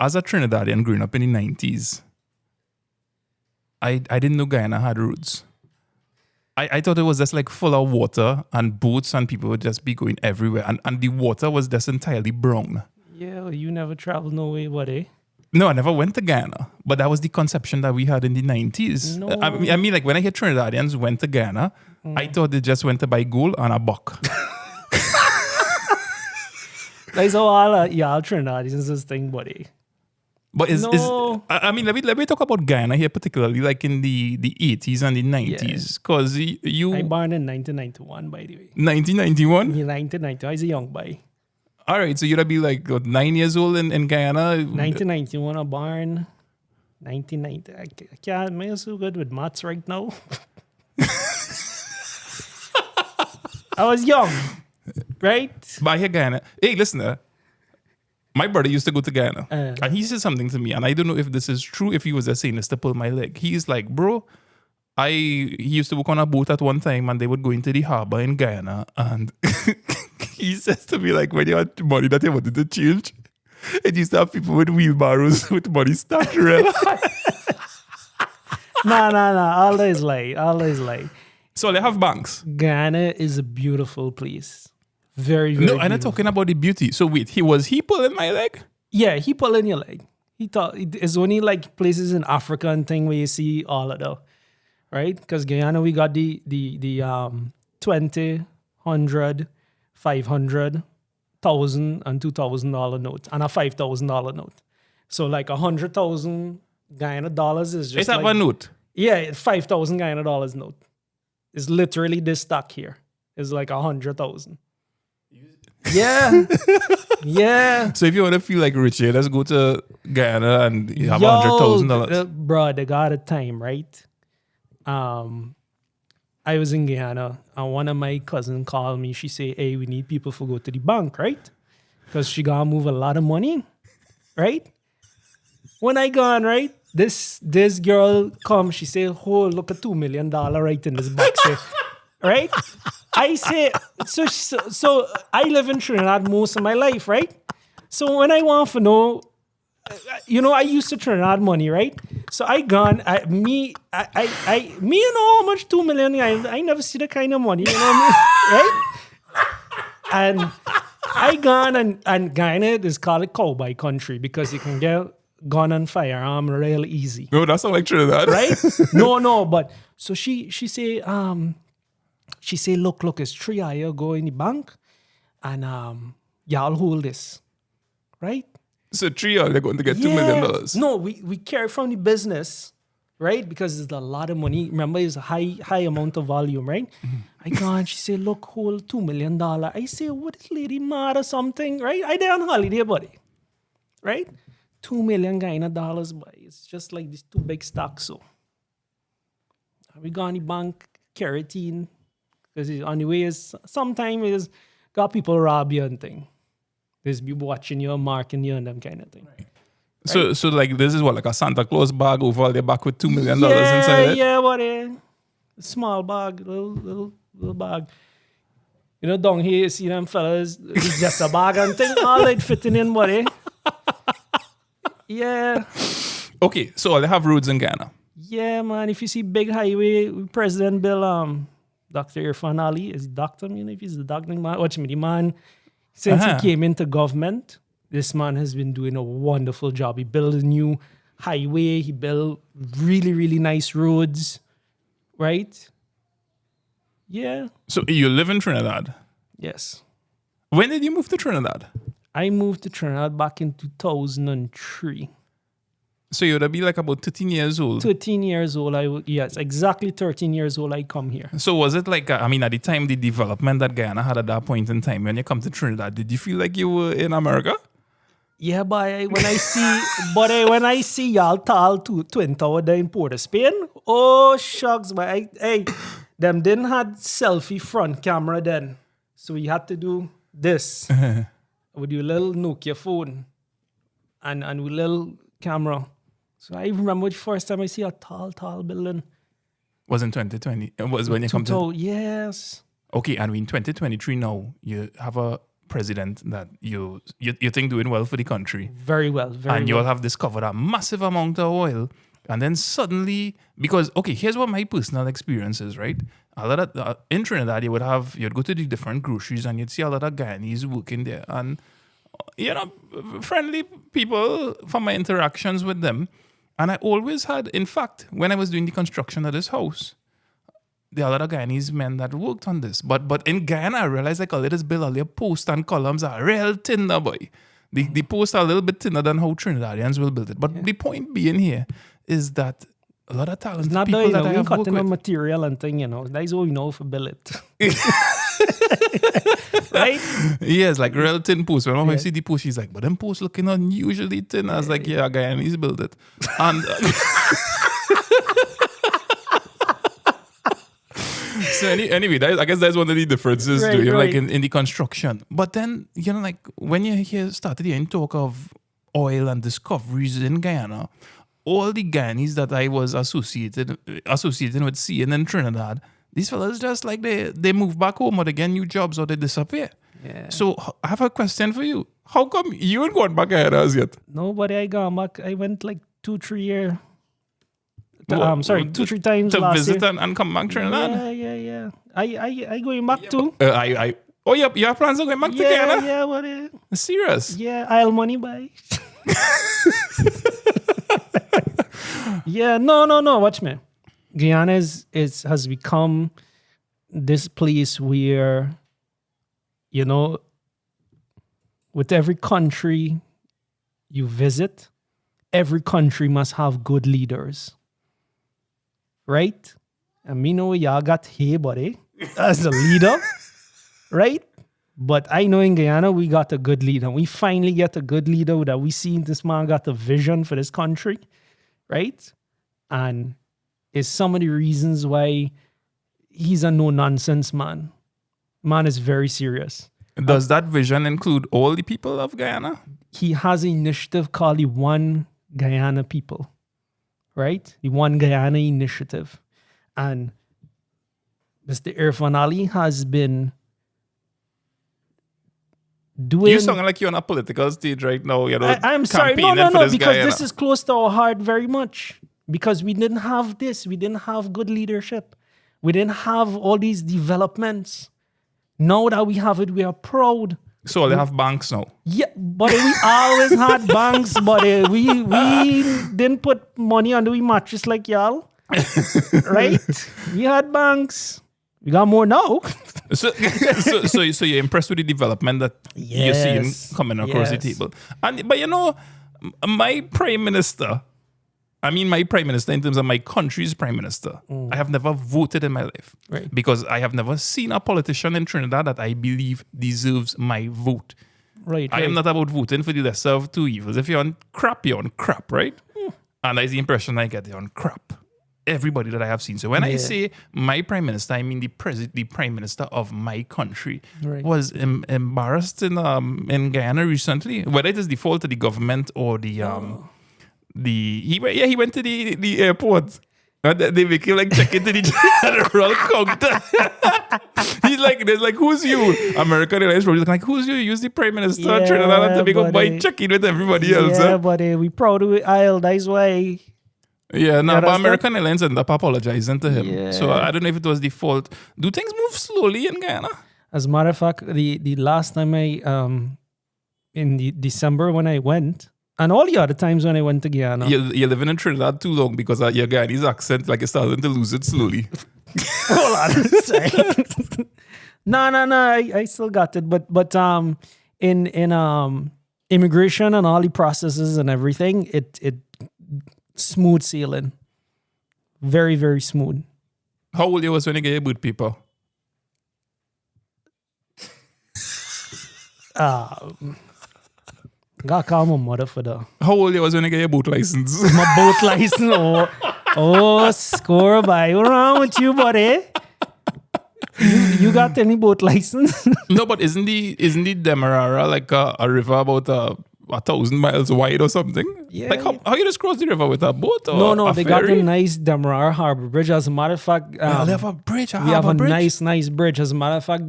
as a Trinidadian growing up in the 90s, I didn't know Guyana had roots. I thought it was just like full of water and boats and people would just be going everywhere. And the water was just entirely brown. Yeah, well, you never traveled no way, what, eh? No, I never went to Guyana. But that was the conception that we had in the 90s. No. I mean, like when I hear Trinidadians went to Guyana, I thought they just went to buy gold and a buck. That's how all y'all Trinidadians this thing, buddy. But No. I mean, let me talk about Guyana here, particularly like in the 80s and the 90s. Because you... I born in 1991, by the way. 1991? In 1990, I was a young boy. All right, so you'd be like what, 9 years old in Guyana? 1991, I born. 1990. I can't, I'm so good with maths right now. I was young, right? But I hear Guyana. Hey, listen, my brother used to go to Guyana. And he said something to me, and I don't know if this is true, if he was just saying this to pull my leg. He's like, bro, he used to work on a boat at one time, and they would go into the harbor in Guyana, and he says to me, like, when you had money that you wanted to change, it used to have people with wheelbarrows with money stacked around. Nah. All that is lie. So they have banks. Guyana is a beautiful place. Very, very No, I'm not beautiful. talking about the beauty. So wait, he pulling my leg? Yeah, he pulling your leg. He thought it's only like places in Africa and thing where you see all of that, right? Because Guyana, we got the 20, 100, 500, 1,000 and $2,000 note and a $5,000 note. So like 100,000 Guyana dollars is just It's not like, a note. yeah, 5,000 Guyana dollars note. It's literally this stack here. It's like 100,000. Yeah. Yeah. So if you want to feel like rich, let's go to Guyana and you have Yo, $100,000. Bro, they got a time, right? I was in Guyana and one of my cousins called me. She said, hey, we need people to go to the bank, right? Because she gonna move a lot of money, right? When I gone, right? This girl come, she say, oh, look at $2 million right in this box here. Right? I say, so I live in Trinidad most of my life, right? So when I want to know, I used to Trinidad money, right? So I gone, me know how much 2 million, I never see that kind of money, you know what I mean? Right? And I gone and Guyana is called a cowboy country because you can get gun and firearm real easy. No, that's not like Trinidad. Right? No, but so she say, look, it's 3 hours go in the bank and y'all hold this. Right? So 3 years they're going to get $2 million. No, we carry from the business, right? Because it's a lot of money. Remember, it's a high amount of volume, right? Mm-hmm. I go and she say, look, hold $2 million. I say, what is lady mad or something, right? I there on holiday, buddy. Right? 2 million Guyana dollars, but it's just like these two big stocks. So we go on the bank, carotene, because on the way is sometimes is got people rob you and thing. There's people watching you, marking you, and them kind of thing. Right. So like this is what, like a Santa Claus bag over the back with $2 million inside it? Yeah, buddy. Small bag, little bag. You know, down here, you see them fellas, it's just a bag and thing, all that fitting in, buddy. Yeah. Okay, so they have roads in Guyana. Yeah, man. If you see big highway, President Bill, Dr. Irfan Ali, is he doctor? I mean, if he's the doctor, man, watch me, the man, since he came into government, this man has been doing a wonderful job. He built a new highway. He built really, really nice roads, right? Yeah. So you live in Trinidad? Yes. When did you move to Trinidad? I moved to Trinidad back in 2003. So you would be like about 13 years old? 13 years old. Yes, exactly 13 years old I come here. So was it like, at the time, the development that Guyana had at that point in time, when you come to Trinidad, did you feel like you were in America? Yeah, but when I see y'all tall Twin Tower there in Port of Spain, oh shucks, but them didn't have selfie front camera then. So we had to do this with your little Nokia phone and with little camera. So I remember the first time I see a tall building. Was in 2020. It was when you come to... Yes. Okay, and in 2023 now, you have a president that you think doing well for the country. Very well. And you'll have discovered a massive amount of oil. And then suddenly, because, okay, here's what my personal experience is, right? A lot of, in Trinidad, you'd go to the different groceries and you'd see a lot of Guyanese working there. And, friendly people from my interactions with them. And I always had, in fact, when I was doing the construction of this house, there are a lot of Guyanese men that worked on this. But in Guyana, I realized like a little bit of their posts and columns are real thinner, boy. The posts are a little bit thinner than how Trinidadians will build it. But the point being here is that a lot of talented not people that I have worked cutting with. on material and thing, that's all we know for billet. Right? Yes, like real thin posts. When my wife see the post, she's like, but them posts looking unusually thin. I was like, yeah, Guyanese build it. And so anyway, I guess that's one of the differences Right. like in the construction. But then, like when you started hearing talk of oil and discoveries in Guyana, all the Guyanese that I was associating with seeing in Trinidad, these fellas just like they move back home or they get new jobs or they disappear. Yeah. So I have a question for you. How come you ain't gone back Guyana as yet? Nobody I gone back. I went like 2-3 years. Well, 2-3 times to last visit year. and come back Trinidad? Yeah. I going back too. You have plans of going back to Guyana? Yeah, what? Serious? Yeah, I'll money buy. Yeah, no. Watch me. Guyana has become this place where, with every country you visit, every country must have good leaders. Right? And me know y'all got here, buddy, as a leader. Right? But I know in Guyana, we got a good leader. We finally get a good leader that we see this man got a vision for this country. Right? And it's some of the reasons why he's a no-nonsense man. Man is very serious. Does that vision include all the people of Guyana? He has an initiative called the One Guyana People. Right? The One Guyana Initiative. And Mr. Irfan Ali has been doing... You sound like you're on a political stage right now. I'm sorry. campaigning No, for this because Guyana. this is close to our heart very much. Because we didn't have this. We didn't have good leadership. We didn't have all these developments. Now that we have it, we are proud. So they have banks now. Yeah, but we always had banks, but we didn't put money under the mattress like y'all. Right? We had banks. We got more now. So you're impressed with the development that you're seeing coming across the table. But my prime minister in terms of my country's prime minister, I have never voted in my life. Right. Because I have never seen a politician in Trinidad that I believe deserves my vote. Right. I am not about voting for the lesser of two evils. If you're on crap, right? And that's the impression I get. You're on crap. Everybody that I have seen. So when I say my prime minister, I mean the prime minister of my country was embarrassed in Guyana recently. Whether it is the fault of the government or he went to the airport. And they make him check into the general counter. There's who's you? American Airlines probably like, who's you? Use the prime minister of Trinidad and Tobago by checking with everybody else. Yeah, but we proud of it. That's why. Yeah, no, but American Airlines ended up apologizing to him. Yeah. So I don't know if it was the fault. Do things move slowly in Guyana? As a matter of fact, the last time in the December when I went, and all the other times when I went to Guyana. You're living in Trinidad too long because your Guyanese accent, it's starting to lose it slowly. Hold on a second. No, I still got it. But in immigration and all the processes and everything, it smooth sailing. Very, very smooth. How old you was when you get your boot paper? Gotta call my mother for that. How old you was when you get your boat license? My boat license. Score by. What's wrong with you, buddy? You got any boat license? No, but isn't the Demerara like a river about 1,000 miles wide or something? Yeah. How you just cross the river with a boat or No, a they ferry? got a nice Demerara Harbor Bridge. As a matter of fact, they have a bridge. we have a nice bridge. As a matter of fact,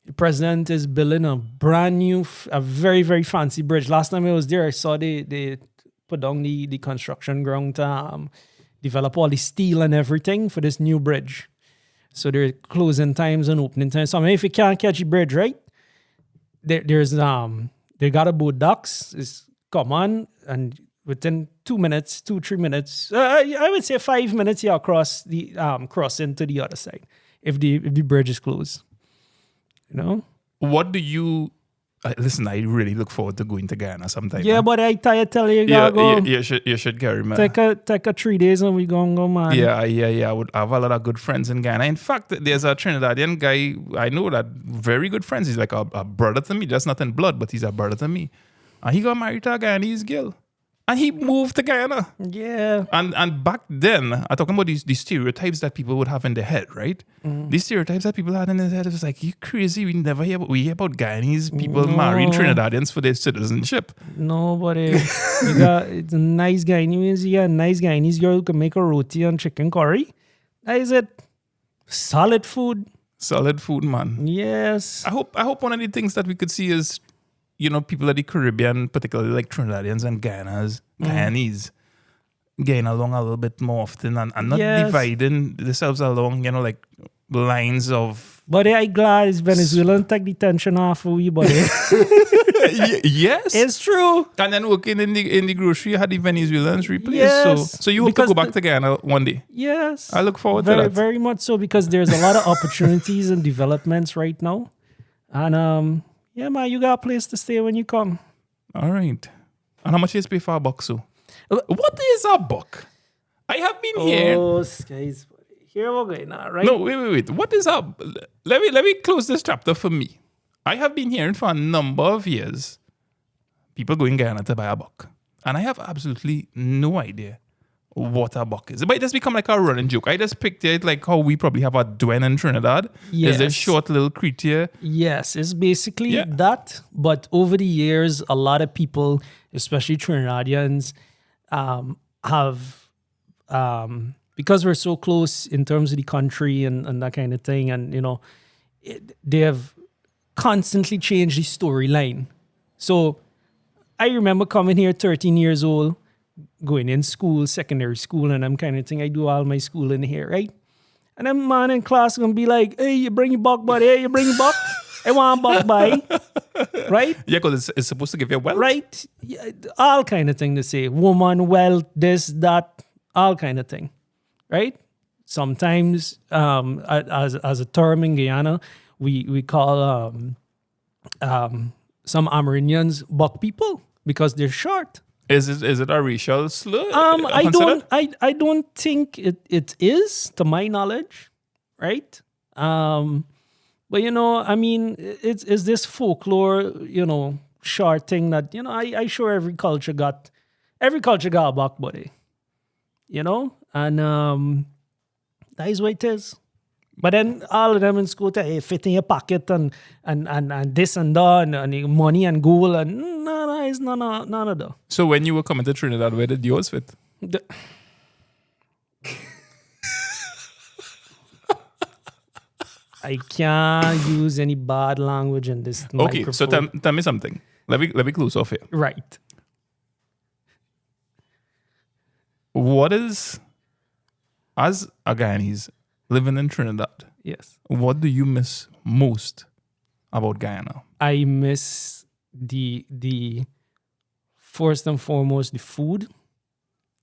The president is building a brand new, a very, very fancy bridge. Last time I was there, I saw they put down the construction ground to develop all the steel and everything for this new bridge. So there are closing times and opening times. So I mean, if you can't catch the bridge, right? There's they got a boat docks. It's come on, and within 2 minutes, 3 minutes, I would say 5 minutes, you cross into the other side if the bridge is closed. You know? What do you... listen, I really look forward to going to Guyana sometime. Yeah, man. but I tell you, you should carry, man. Take a 3 days and we gonna go, man. Yeah. I would have a lot of good friends in Guyana. In fact, there's a Trinidadian guy I know that very good friends. He's like a brother to me, just not in blood, but he's a brother to me. And he got married to a Guyanese girl. And he moved to Guyana. Yeah. And back then, I'm talking about these stereotypes that people would have in their head, right? These stereotypes that people had in their head, it was like, you crazy, we hear about Guyanese people marrying Trinidadians for their citizenship. Nobody. You got it's a nice Guyanese, you got a nice Guyanese girl who can make a roti and chicken curry. That is it. Solid food. Solid food, man. Yes. I hope one of the things that we could see is, people of the Caribbean, particularly like Trinidadians and Guyanese, getting along a little bit more often and not dividing themselves along, like lines of... But I'm glad it's Venezuelan take the tension off of you, buddy. Yes. It's true. And then working in the grocery, you had the Venezuelans replaced. Yes. So you hope to go back to Guyana one day. Yes. I look forward to that. Very much so, because there's a lot of opportunities and developments right now. And yeah, man, you got a place to stay when you come. All right. And how much you pay for a buck, so? What is a buck? I have been here. Oh, guys. Here we're going now, right? No, wait. What is a... Let me close this chapter for me. I have been hearing for a number of years people going Guyana to buy a buck. And I have absolutely no idea what a buck is. But it just become like a running joke. I just picture it like how we probably have a dwen in Trinidad. Yes. There's this short little creature. Yes, it's basically that. But over the years, a lot of people, especially Trinidadians, have... because we're so close in terms of the country and that kind of thing, and they have constantly changed the storyline. So I remember coming here 13 years old, going in school, secondary school, and I'm kind of thing. I do all my schooling here, right? And then man in class gonna be like, "Hey, you bring your buck, buddy. Hey, you bring your buck. I want a buck, buy." Right? Yeah, because it's supposed to give you wealth. Right? Yeah, all kind of thing to say. Woman, wealth, this, that, all kind of thing. Right? Sometimes, as a term in Guyana, we call some Amerindians buck people because they're short. Is it a racial slur? I don't think it is, to my knowledge, right? But I mean, it's this folklore, short thing that I sure every culture got a buck, buddy. And that is what it is. But then all of them in school fit in your pocket and this and that and money and gold and no, it's none of that. So when you were coming to Trinidad, where did yours fit? I can't use any bad language in this Okay, microphone. so tell me something. Let me close off here. Right. What is, as a Guyanese living in Trinidad, Yes. what do you miss most about Guyana? I miss the first and foremost the food.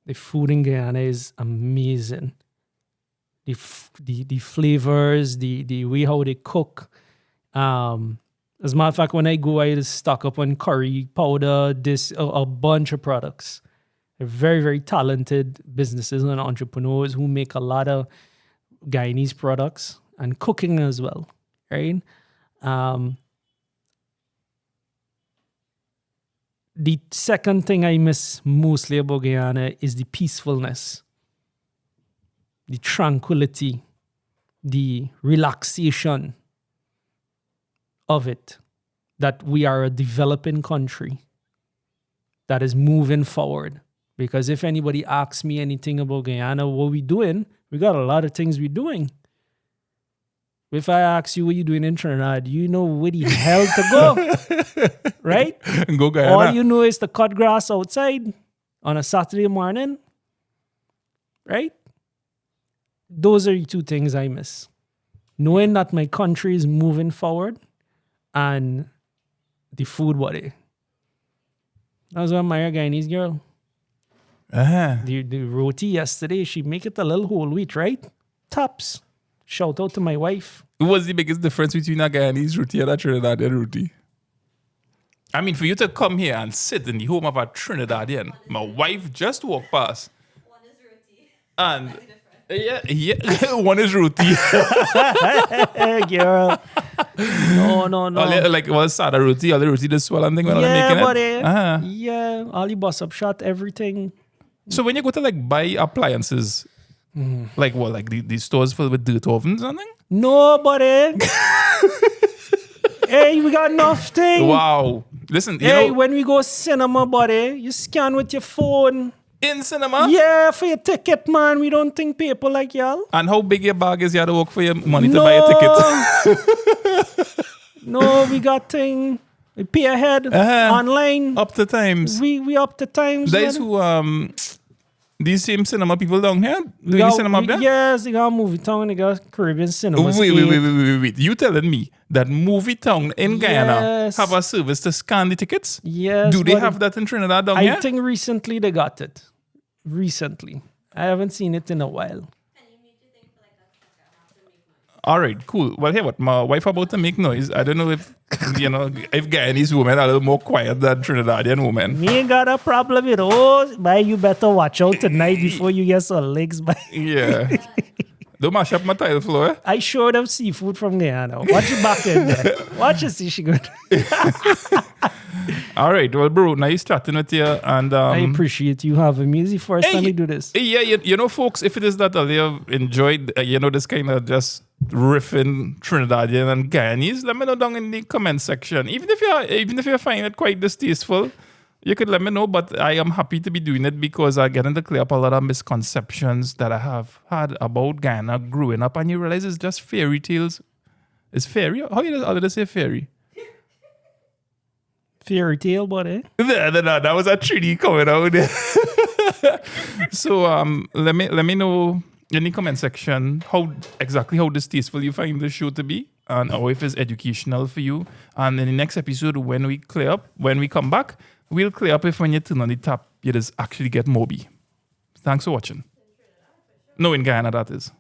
The food in Guyana is amazing. The flavors, the way how they cook. As a matter of fact, when I go, I just stock up on curry powder, a bunch of products. They're very, very talented businesses and entrepreneurs who make a lot of Guyanese products and cooking as well, right? The second thing I miss mostly about Guyana is the peacefulness, the tranquility, the relaxation of it, that we are a developing country that is moving forward. Because if anybody asks me anything about Guyana, what we doing, we got a lot of things we're doing. If I ask you what you doing in Trinidad, you know where the hell to go, right? Go Guyana. All you know is to cut grass outside on a Saturday morning, right? Those are the two things I miss. Knowing that my country is moving forward and the food, buddy. That was one my Guyanese girl. Uh-huh. The roti yesterday, she make it a little whole wheat, right? Tops. Shout out to my wife. What's the biggest difference between a Guyanese roti and a Trinidadian roti? I mean, for you to come here and sit in the home of a Trinidadian, my wife just walked past. One is roti. And yeah, one is roti. Hey, girl. No. Like, what's sada roti? All the roti the swell and thing when I'm Yeah, making buddy. it. Uh-huh. Yeah, all the bus up shot, everything. So when you go to like buy appliances, like what, like the stores filled with dirt ovens and thing? No, buddy. Hey, we got enough thing. Wow. Listen, you Hey, know, when we go cinema, buddy, you scan with your phone. in cinema. Yeah, for your ticket, man. We don't think people like y'all. And how big your bag is you have to work for your money to buy a ticket? No, we got thing. We pay ahead online. Up to times. We up to times. These man. who these same cinema people down here We doing the cinema up there? Yes, they got Movie Town, they got Caribbean cinemas. Wait. You telling me that Movie Town in Guyana Yes. have a service to scan the tickets? Yes. Do they buddy. have that in Trinidad down I here? think recently they got it. Recently. I haven't seen it in a while. Can you mute your thing for like a second? I have to make noise. All right, cool. Well, here what? My wife about to make noise. I don't know if if Guyanese women are a little more quiet than Trinidadian women. Me ain't got a problem with but you better watch out tonight before you get some legs. Yeah. Don't mash up my tile floor. Eh? I showed them seafood from Guyana. Watch your back in there. Watch it, see she good. All right. Well, bro, nice chatting with you. And I appreciate you having me. It's the first time we do this. Yeah, you know, folks, if it is that you have enjoyed, this kind of just riffing Trinidadian and Guyanese, let me know down in the comment section. Even if you find it quite distasteful, you could let me know. But I am happy to be doing it because I getting to clear up a lot of misconceptions that I have had about Guyana growing up, and you realize it's just fairy tales. It's fairy. How did I say fairy? Fairy tale, buddy. No, that was a Trini coming out there. So let me know in the comment section how distasteful you find the show to be, and or if it's educational for you. And in the next episode, when we come back, we'll clear up if when you turn on the tap, you just actually get Moby. Thanks for watching. No, in Guyana that is.